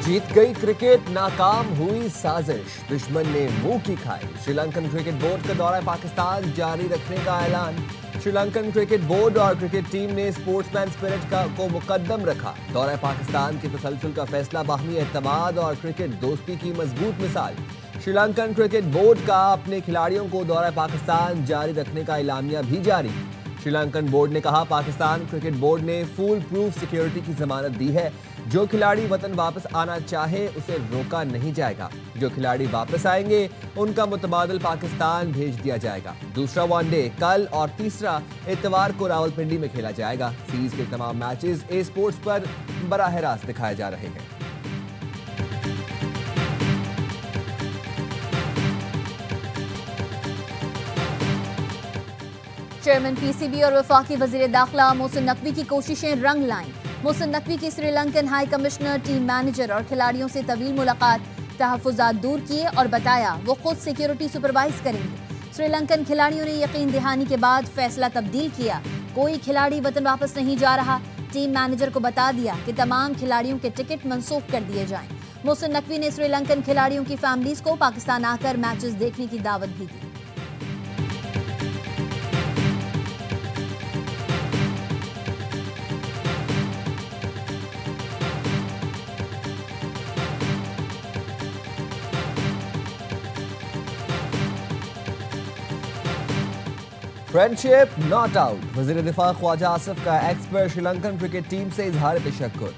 जीत गई क्रिकेट, नाकाम हुई साजिश, दुश्मन ने मुंह की खाई। श्रीलंकन क्रिकेट बोर्ड का दौरा पाकिस्तान जारी रखने का ऐलान। श्रीलंकन क्रिकेट बोर्ड और क्रिकेट टीम ने स्पोर्ट्समैन स्पिरिट को मुकद्दम रखा। दौरा पाकिस्तान के तसलसल का फैसला बाहमी एतमाद और क्रिकेट दोस्ती की मजबूत मिसाल। श्रीलंकन क्रिकेट बोर्ड का अपने खिलाड़ियों को दौरा पाकिस्तान जारी रखने का एलामिया भी जारी। श्रीलंकन बोर्ड ने कहा, पाकिस्तान क्रिकेट बोर्ड ने फुल प्रूफ सिक्योरिटी की जमानत दी है। जो खिलाड़ी वतन वापस आना चाहे उसे रोका नहीं जाएगा। जो खिलाड़ी वापस आएंगे उनका मुतबादल पाकिस्तान भेज दिया जाएगा। दूसरा वनडे कल और तीसरा इतवार को रावलपिंडी में खेला जाएगा। सीरीज के तमाम मैचेस ए स्पोर्ट्स पर बराह रास्त दिखाए जा रहे हैं। चेयरमैन पीसीबी और वफाकी वजीर दाखिला मोहसिन नकवी की कोशिशें रंग लाईं। मोहसिन नकवी की Sri Lankan high commissioner, team manager और खिलाड़ियों से तवील मुलाकात, तहफ़्फ़ुज़ात दूर किए और बताया वो खुद सिक्योरिटी सुपरवाइज करेंगे। श्रीलंकन खिलाड़ियों ने यकीन दहानी के बाद फैसला तब्दील किया। कोई खिलाड़ी वतन वापस नहीं जा रहा। टीम मैनेजर को बता दिया कि तमाम खिलाड़ियों के टिकट मनसूख कर दिए जाएं। मोहसिन नकवी ने श्रीलंकन खिलाड़ियों की फैमिलीज को पाकिस्तान आकर मैचेस देखने की दावत भी दी। फ्रेंडशिप नॉट आउट, वज़ीर दिफा ख्वाजा आसिफ का एक्स पर श्रीलंकन क्रिकेट टीम से इजहार तशक्कुर।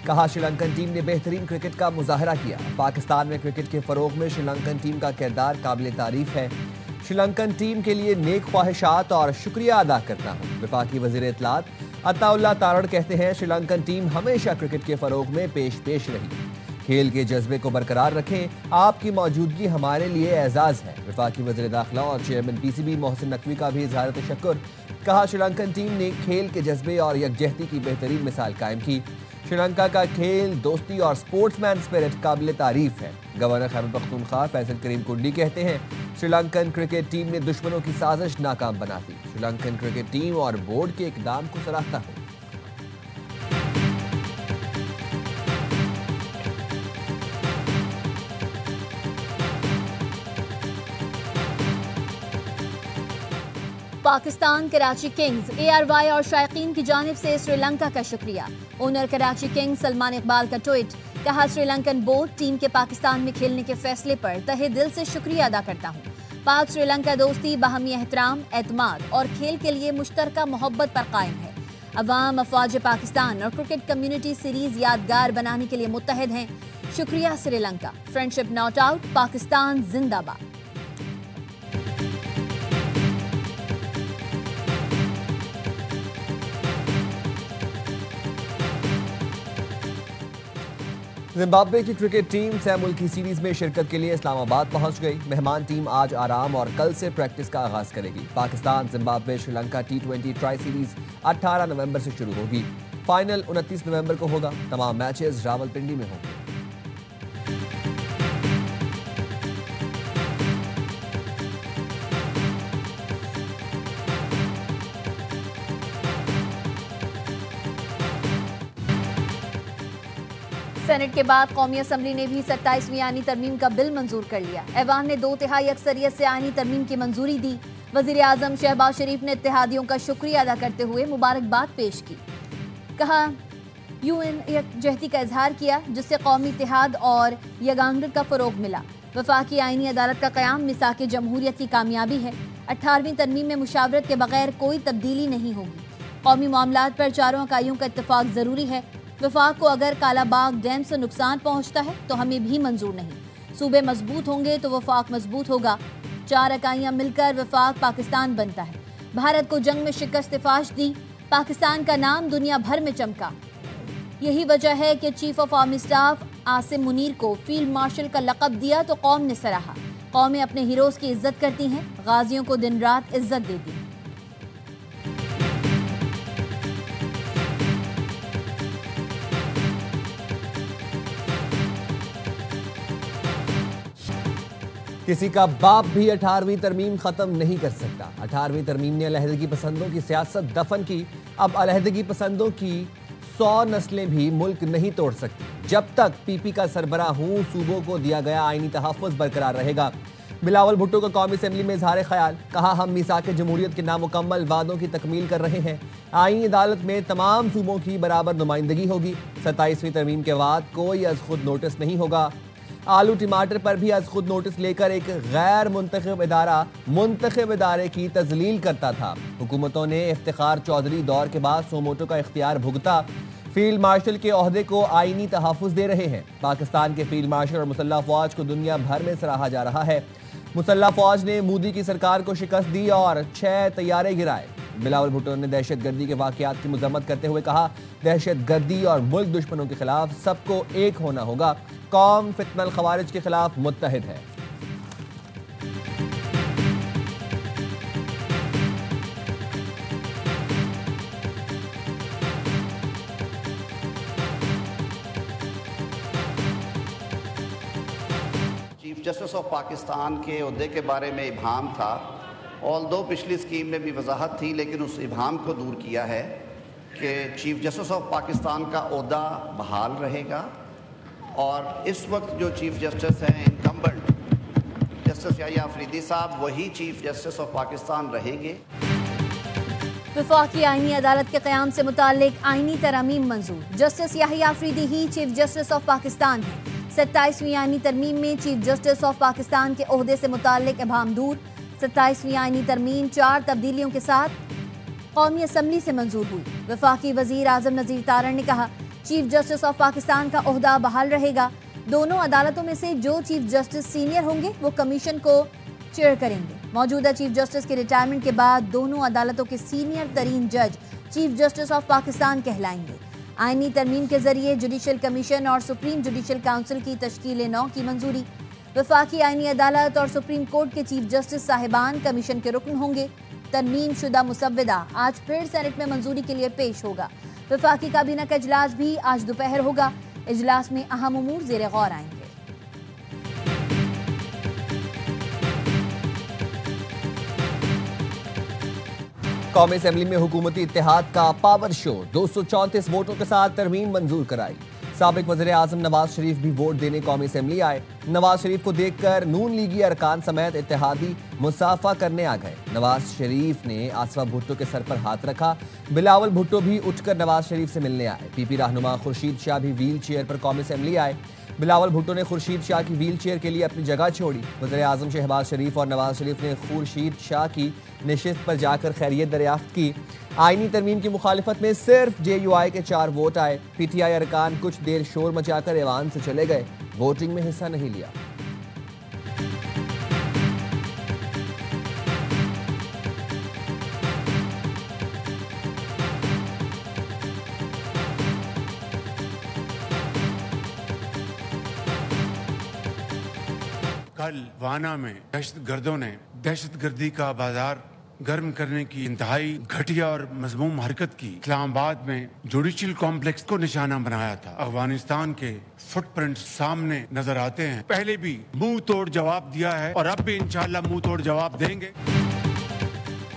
कहा, श्रीलंकन टीम ने बेहतरीन क्रिकेट का मुजाहरा किया। पाकिस्तान में क्रिकेट के फरोग में श्रीलंकन टीम का किरदार काबिल तारीफ है। श्रीलंकन टीम के लिए नेक ख्वाहिशात और शुक्रिया अदा करता हूँ। वफाकी वज़ीर इत्तलात अताउल्लाह तारड़ कहते हैं, श्रीलंकन टीम हमेशा क्रिकेट के फरोग में पेश रही। खेल के जज्बे को बरकरार रखें, आपकी मौजूदगी हमारे लिए एजाज है। वफाकी वज़ीर दाखिला और चेयरमैन पीसीबी मोहसिन नकवी का भी इजहार तशक्कुर। कहा, श्रीलंकन टीम ने खेल के जज्बे और यकजहती की बेहतरीन मिसाल कायम की। श्रीलंका का खेल, दोस्ती और स्पोर्ट्समैन स्पिरिट काबिल तारीफ है। गवर्नर खैबर पख्तूनख्वा फैसल करीम कुंडी कहते हैं, श्रीलंकन क्रिकेट टीम ने दुश्मनों की साजिश नाकाम बना दी। श्रीलंकन क्रिकेट टीम और बोर्ड के इकदाम को सराहता हूँ। पाकिस्तान कराची किंग्स, ARY और शायकीन की जानिब से श्रीलंका का शुक्रिया। ओनर कराची किंग्स सलमान इकबाल का ट्वीट। कहा, श्रीलंकन बोर्ड टीम के पाकिस्तान में खेलने के फैसले पर तहे दिल से शुक्रिया अदा करता हूँ। पाक श्रीलंका दोस्ती बाहमी एहतराम, एतमाद और खेल के लिए मुश्तरका मोहब्बत पर कायम है। अवाम, अफवाज पाकिस्तान और क्रिकेट कम्युनिटी सीरीज यादगार बनाने के लिए मुत्तहद हैं। शुक्रिया Sri Lanka. Friendship not out, Pakistan जिंदाबाद। जिम्बाब्वे की क्रिकेट टीम सह मुल्की सीरीज में शिरकत के लिए इस्लामाबाद पहुंच गई। मेहमान टीम आज आराम और कल से प्रैक्टिस का आगाज करेगी। Pakistan Zimbabwe Sri Lanka T20 tri series 18 नवंबर से शुरू होगी। फाइनल 29 नवंबर को होगा। तमाम मैचेस रावलपिंडी में होंगे। सेनेट के बाद कौमी असम्बली ने भी 27वीं आईनी तरमीम का बिल मंजूर कर लिया। ऐवान ने 2/3 अक्सरियत से आईनी तरमीम की मंजूरी दी। वजीर आजम शहबाज शरीफ ने इत्तेहादियों का शुक्रिया अदा करते हुए मुबारकबाद पेश की। कहा, UN यकजहती का इजहार किया जिससे कौमी इत्तेहाद और यगांगट का फरोग मिला। वफाकी आईनी अदालत का क़याम मिसाक जमहूरियत की कामयाबी है। 18वीं तरमीम में मुशावरत के बगैर कोई तब्दीली नहीं होगी। कौमी मामलात पर चारों इकाइयों का इत्तफाक जरूरी है। वफाक को अगर कालाबाग डैम से नुकसान पहुंचता है तो हमें भी मंजूर नहीं। सूबे मजबूत होंगे तो वफाक मजबूत होगा। 4 इकाइयां मिलकर वफाक पाकिस्तान बनता है। भारत को जंग में शिकस्त फाश दी, पाकिस्तान का नाम दुनिया भर में चमका। यही वजह है कि chief of army staff Asim Munir को फील्ड मार्शल का लक़ब दिया तो कौम ने सराहा। कौमें अपने हीरोज़ की इज्जत करती हैं, गाजियों को दिन रात इज्जत देती हैं। किसी का बाप भी 18वीं तरमीम खत्म नहीं कर सकता। 18वीं तरमीम ने अलहदगी पसंदों की सियासत दफन की। अब अलहदगी पसंदों की 100 नस्लें भी मुल्क नहीं तोड़ सकती। जब तक पीपी का सरबराह हूं, सूबों को दिया गया आईनी तहफ़्फ़ुज़ बरकरार रहेगा। बिलावल भुट्टो का कौमी असेंबली में इजहार ख्याल, कहा हम मीसाक जमहूरियत के नामुकम्मल वादों की तकमील कर रहे हैं। आईनी अदालत में तमाम सूबों की बराबर नुमाइंदगी होगी। 27वीं तरमीम के बाद कोई अज खुद नोटिस नहीं होगा। आलू टमाटर पर भी अज खुद नोटिस लेकर एक गैर मुंतखब इदारा मुंतखब इदारे की तजलील करता था। हुकूमतों ने इफ्तिखार चौधरी दौर के बाद सोमोटो का इख्तियार भुगता। फील्ड मार्शल के ओहदे को आईनी तहफ़्फ़ुज़ दे रहे हैं। पाकिस्तान के फील्ड मार्शल और मुसल्लह फ़ौज को दुनिया भर में सराहा जा रहा है। मुसल्लह फ़ौज ने मोदी की सरकार को शिकस्त दी और 6 तैयारे गिराए। बिलावल भुट्टो ने दहशत गर्दी के वाक़यात की मज़म्मत करते हुए कहा, दहशत गर्दी और मुल्क दुश्मनों के खिलाफ सबको एक होना होगा। कौम फितनल खवारिज के खिलाफ मुत्तहिद है। चीफ जस्टिस ऑफ पाकिस्तान के ओहदे के बारे में इब्हाम था। ऑल्दो पिछली स्कीम में भी वजाहत थी, लेकिन उस इब्हाम को दूर किया है कि चीफ जस्टिस ऑफ पाकिस्तान का ओहदा बहाल रहेगा और इस वक्त जो चीफ जस्टिस हैं इनकम्बेंट जस्टिस याहिया अफरीदी साहब वही चीफ जस्टिस ऑफ पाकिस्तान रहेंगे। वफाकी आईनी अदालत के क़याम से मुताल्लिक आईनी तरमीम मंजूर, जस्टिस याहिया अफरीदी ही चीफ जस्टिस ऑफ पाकिस्तान हैं। 27वीं आईनी तरमीम में चीफ जस्टिस ऑफ पाकिस्तान के ओहदे से मुताल्लिक इब्हाम दूर। 27वीं आईनी तरमीम 4 तब्दीलियों के साथ कौमी असम्बली से मंजूर हुई। वफाकी वजीर आजम नज़ीर तारण ने कहा, चीफ जस्टिस ऑफ पाकिस्तान का ओहदा बहाल रहेगा। दोनों अदालतों में से जो चीफ जस्टिस सीनियर होंगे वो कमीशन को चेयर करेंगे। मौजूदा चीफ जस्टिस के रिटायरमेंट के बाद दोनों अदालतों के सीनियर तरीन जज चीफ जस्टिस ऑफ पाकिस्तान कहलाएंगे। आईनी तरमीम के जरिए जुडिशल कमीशन और सुप्रीम जुडिशल काउंसिल की तश्कील नौ की मंजूरी। वफाकी आईनी अदालत और सुप्रीम कोर्ट के चीफ जस्टिस साहिबान कमीशन के रुकन होंगे। तरमीम शुदा मुसव्वदा आज फिर सेनेट में मंजूरी के लिए पेश होगा। वफाकी काबीना का इजलास भी आज दोपहर होगा। इजलास में अहम उमूर ज़ेर गौर आएंगे। कौमी असेंबली में हुकूमती इत्तेहाद का पावर शो, 234 वोटों के साथ तरमीम मंजूर कराई। साबिक वज़ीर आज़म नवाज शरीफ भी वोट देने कौमी असेंबली आए। नवाज शरीफ को देखकर नून लीगी अरकान समेत इत्तेहादी मुसाफा करने आ गए। नवाज शरीफ ने आसफा भुट्टो के सर पर हाथ रखा। बिलावल भुट्टो भी उठकर नवाज शरीफ से मिलने आए। पीपी रहनुमा खुर्शीद शाह भी व्हील चेयर पर कौमी असेंबली आए। बिलावल भुट्टो ने खुर्शीद शाह की व्हील चेयर के लिए अपनी जगह छोड़ी। वज़ीर आज़म शहबाज शरीफ और नवाज शरीफ ने खुर्शीद शाह की नशिस्त पर जाकर खैरियत दरियाफ्त की। आईनी तरमीम की मुखालिफत में सिर्फ JUI के 4 वोट आए। PTI अरकान कुछ देर शोर मचाकर ऐवान से चले गए, वोटिंग में हिस्सा नहीं लिया। कल वाना में दहशतगर्दों ने दहशतगर्दी का बाजार गर्म करने की इंतहाई घटिया और मजमूम हरकत की। इस्लामाबाद में जुडिशल कॉम्प्लेक्स को निशाना बनाया था। अफगानिस्तान के फुटप्रिंट सामने नजर आते हैं। पहले भी मुंह तोड़ जवाब दिया है और अब भी इंशाल्लाह मुंह तोड़ जवाब देंगे।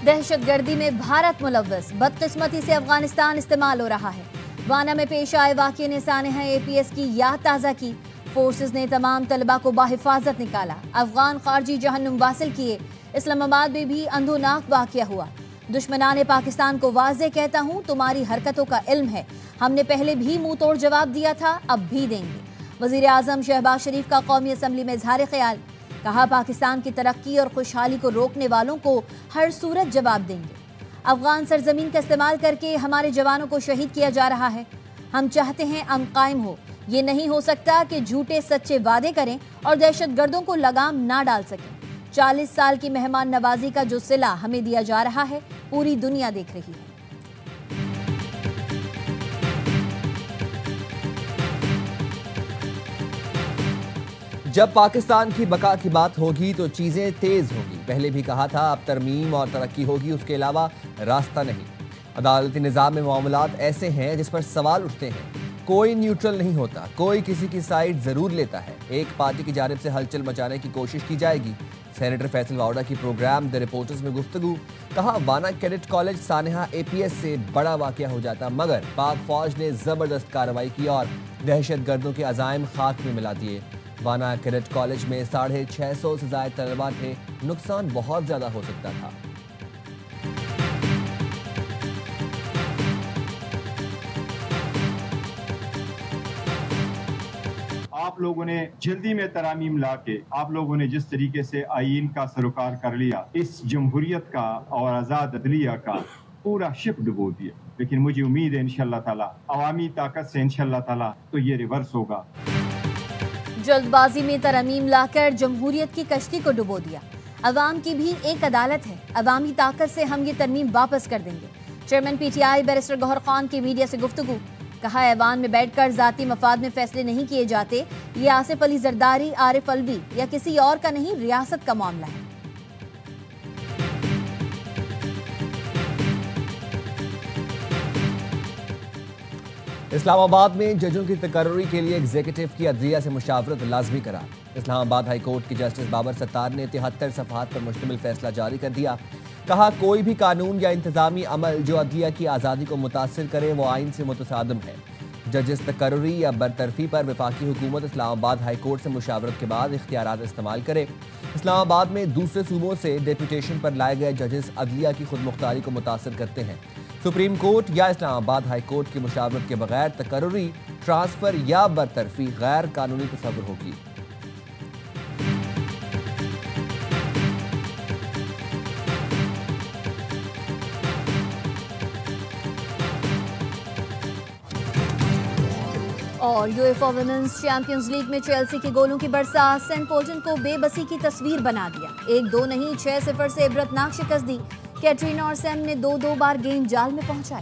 दहशतगर्दी में भारत मुलव्वस, बदकिस्मती से अफगानिस्तान इस्तेमाल हो रहा है। वाना में पेश आए वाक़ये ने सानहा APS की याद ताज़ा की। फोर्सेस ने तमाम तलबा को बाहिफाजत निकाला। अफगान खारजी जहन्नुम वासिल किए। इस्लामाबाद में भी अंधोनाक वाक़या हुआ। दुश्मनाने पाकिस्तान को वाज़े कहता हूँ, तुम्हारी हरकतों का इल्म है। हमने पहले भी मुंह तोड़ जवाब दिया था, अब भी देंगे। वज़ीर आज़म शहबाज शरीफ का कौमी असम्बली में इजहार ख्याल, कहा पाकिस्तान की तरक्की और खुशहाली को रोकने वालों को हर सूरत जवाब देंगे। अफगान सरजमीन का इस्तेमाल करके हमारे जवानों को शहीद किया जा रहा है। हम चाहते हैं अमन कायम हो। ये नहीं हो सकता कि झूठे सच्चे वादे करें और दहशतगर्दों को लगाम ना डाल सकें। 40 साल की मेहमान नवाजी का जो सिला हमें दिया जा रहा है, पूरी दुनिया देख रही है। जब पाकिस्तान की बका की बात होगी तो चीजें तेज होगी। पहले भी कहा था, अब तरमीम और तरक्की होगी, उसके अलावा रास्ता नहीं। अदालती निज़ाम में मामलात ऐसे हैं जिस पर सवाल उठते हैं। कोई न्यूट्रल नहीं होता, कोई किसी की साइड जरूर लेता है। एक पार्टी की जानिब से हलचल मचाने की कोशिश की जाएगी। सेनेटर फैसल वाउडा की प्रोग्राम द रिपोर्टर्स में गुफ्तगू। कहा वाना कैडेट कॉलेज सानेहा APS से बड़ा वाकया हो जाता, मगर पाक फौज ने जबरदस्त कार्रवाई की और दहशत गर्दों के अजायम खाक में मिला दिए। वाना कैडेट कॉलेज में 650 से ज्यादा तलबा थे, नुकसान बहुत ज्यादा हो सकता था। आप लोगों ने जल्दी में तरामीम लाके आप लोगों ने जिस तरीके से आईन का सरोकार कर लिया, इस जमहूरियत का और आज़ाद अदलिया का पूरा शिप डुबो दिया। लेकिन मुझे उम्मीद है इंशाअल्लाह ताला अवामी ताकत से इंशाअल्लाह ताला तो ये रिवर्स होगा। जल्दबाजी में तरमीम लाकर जमहूरियत की कश्ती को डुबो दिया। अवाम की भी एक अदालत है, अवामी ताकत से हम ये तरमीम वापस कर देंगे। Chairman PTI barrister Gohar Khan की मीडिया से गुफ्तगू। कहा ऐवान में बैठकर जाती मफाद में फैसले नहीं किए जाते, ये आसिफ अली जरदारी, आरिफ अलवी या किसी और का नहीं, रियासत का मामला है। इस्लामाबाद में जजों की तकर्री के लिए एग्जीक्यूटिव की अदलिया से मुशावरत लाजमी करार। इस्लामाबाद हाई कोर्ट के जस्टिस बाबर सत्तार ने 73 सफ़हात पर मुश्तमिल फैसला जारी कर दिया। कहा कोई भी कानून या इंतजामी अमल जो अदलिया की आज़ादी को मुतासिर करे वो आइन से मुतसादम है। जजेस तकर्री या बरतरफी पर वफाकी हुकूमत इस्लामाबाद हाई कोर्ट से मुशावरत के बाद इख्तियारात इस्तेमाल करे। इस्लामाबाद में दूसरे सूबों से डेपुटेशन पर लाए गए जजेस अदलिया की खुद मुख्तारी को मुतासिर करते हैं। सुप्रीम कोर्ट या इस्लामाबाद हाई कोर्ट की मुशावरत के बगैर तकर्री, ट्रांसफर या बरतरफी गैर कानूनी तस्वुर होगी। और यूएफा वुमेन्स चैंपियंस लीग में चेल्सी के गोलों की बरसात सेंट पोल्टन को बेबसी की तस्वीर बना दिया। 1-2 नहीं 6-0 से इबरतनाक शिकस्त दी। कैटरीना और सैम ने 2-2 बार गेंद जाल में पहुंचाई।